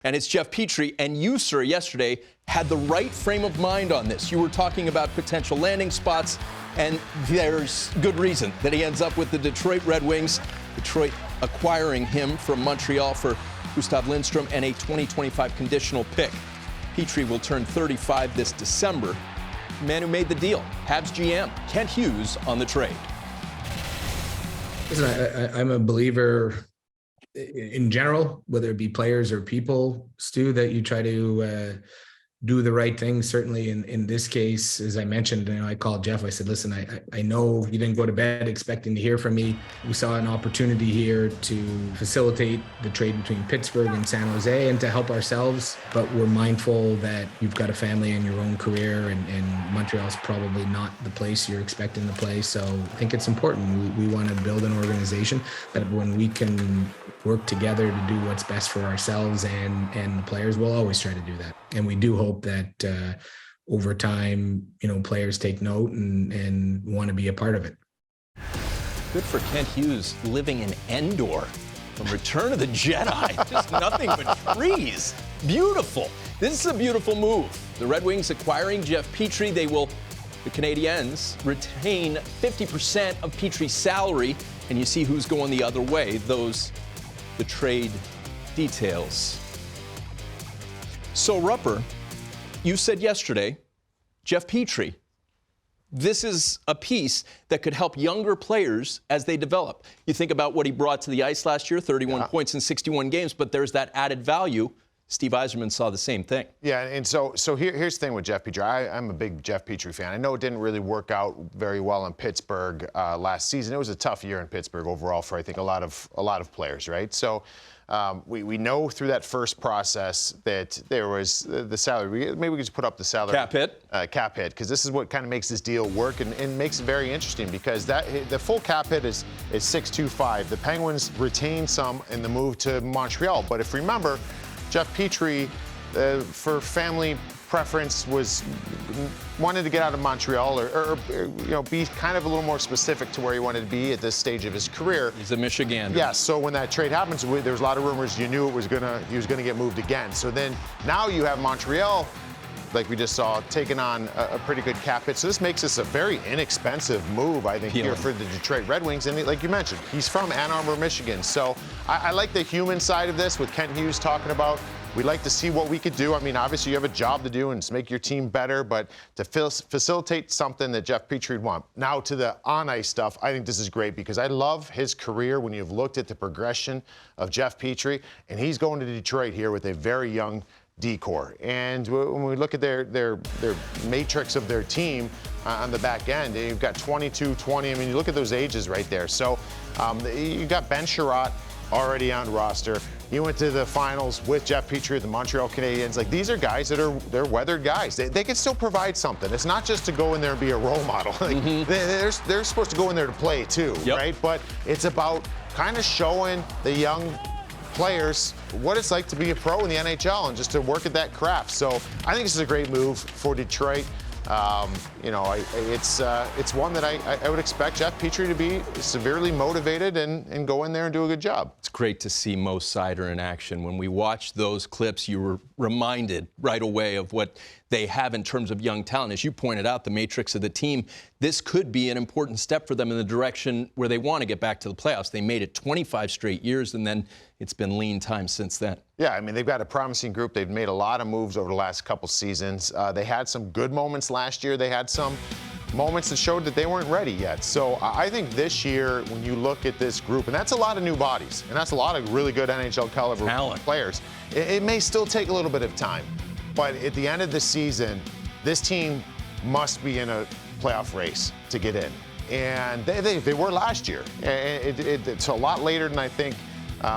And it's Jeff Petrie, and you, sir, yesterday had the right frame of mind on this. You were talking about potential landing spots, and there's good reason that he ends up with the Detroit Red Wings. Detroit acquiring him from Montreal for Gustav Lindstrom and a 2025 conditional pick. Petrie will turn 35 this December. The man who made the deal, Habs GM Kent Hughes on the trade. Listen, I'm a believer in general, whether it be players or people, Stu, that you try to do the right thing. Certainly in this case, as I mentioned, I called Jeff. I said, listen, I know you didn't go to bed expecting to hear from me. We saw an opportunity here to facilitate the trade between Pittsburgh and San Jose and to help ourselves. But we're mindful that you've got a family and your own career, and Montreal's probably not the place you're expecting to play. So I think it's important. We want to build an organization that when we can work together to do what's best for ourselves and the players, we'll always try to do that. And we do hope that over time, players take note and want to be a part of it. Good for Kent Hughes living in Endor from Return of the Jedi. Just nothing but trees. Beautiful. This is a beautiful move. The Red Wings acquiring Jeff Petrie. The Canadiens retain 50% of Petrie's salary, and you see who's going the other way. The trade details. So, Rupper, you said yesterday, Jeff Petrie, this is a piece that could help younger players as they develop. You think about what he brought to the ice last year, 31 points in 61 games, but there's that added value. Steve Yzerman saw the same thing. Yeah, and so here's the thing with Jeff Petrie. I'm a big Jeff Petrie fan. I know it didn't really work out very well in Pittsburgh last season. It was a tough year in Pittsburgh overall for, I think, a lot of players, right? So we know through that first process that there was the salary. Maybe we could just put up the salary. Cap hit. Cap hit, because this is what kind of makes this deal work and makes it very interesting, because the full cap hit is $625. The Penguins retain some in the move to Montreal. But if you remember, Jeff Petrie, for family preference, wanted to get out of Montreal or be kind of a little more specific to where he wanted to be at this stage of his career. He's a Michigander. Yes. So when that trade happens, there was a lot of rumors. You knew he was gonna get moved again. So then now you have Montreal, like we just saw, taking on a pretty good cap hit. So this makes this a very inexpensive move, I think, here for the Detroit Red Wings. And like you mentioned, he's from Ann Arbor, Michigan. So I like the human side of this with Kent Hughes talking about, we'd like to see what we could do. I mean, obviously you have a job to do and to make your team better, but to facilitate something that Jeff Petrie would want. Now to the on-ice stuff, I think this is great because I love his career when you've looked at the progression of Jeff Petrie, and he's going to Detroit here with a very young D-core. And when we look at their matrix of their team on the back end, you've got 22, 20. I mean, you look at those ages right there. So you got Ben Chiarot already on roster. He went to the finals with Jeff Petrie of the Montreal Canadiens. Like, these are guys they're weathered guys. They can still provide something. It's not just to go in there and be a role model. Like, they're supposed to go in there to play too, right? But it's about kind of showing the young players what it's like to be a pro in the NHL and just to work at that craft. So I think this is a great move for Detroit. It's one that I would expect Jeff Petrie to be severely motivated and go in there and do a good job. It's great to see Mo Seider in action. When we watched those clips, you were reminded right away of what they have in terms of young talent. As you pointed out, the matrix of the team, this could be an important step for them in the direction where they want to get back to the playoffs. They made it 25 straight years, and then it's been lean time since then. Yeah, I mean, they've got a promising group. They've made a lot of moves over the last couple seasons. They had some good moments last year. They had some moments that showed that they weren't ready yet. So I think this year, when you look at this group, and that's a lot of new bodies, and that's a lot of really good NHL caliber players, it may still take a little bit of time. But at the end of the season, this team must be in a playoff race to get in. And they were last year. It's a lot later than I think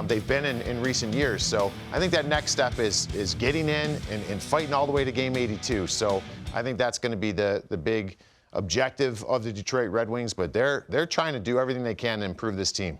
they've been in recent years. So I think that next step is getting in and fighting all the way to game 82. So I think that's going to be the big objective of the Detroit Red Wings. But they're trying to do everything they can to improve this team.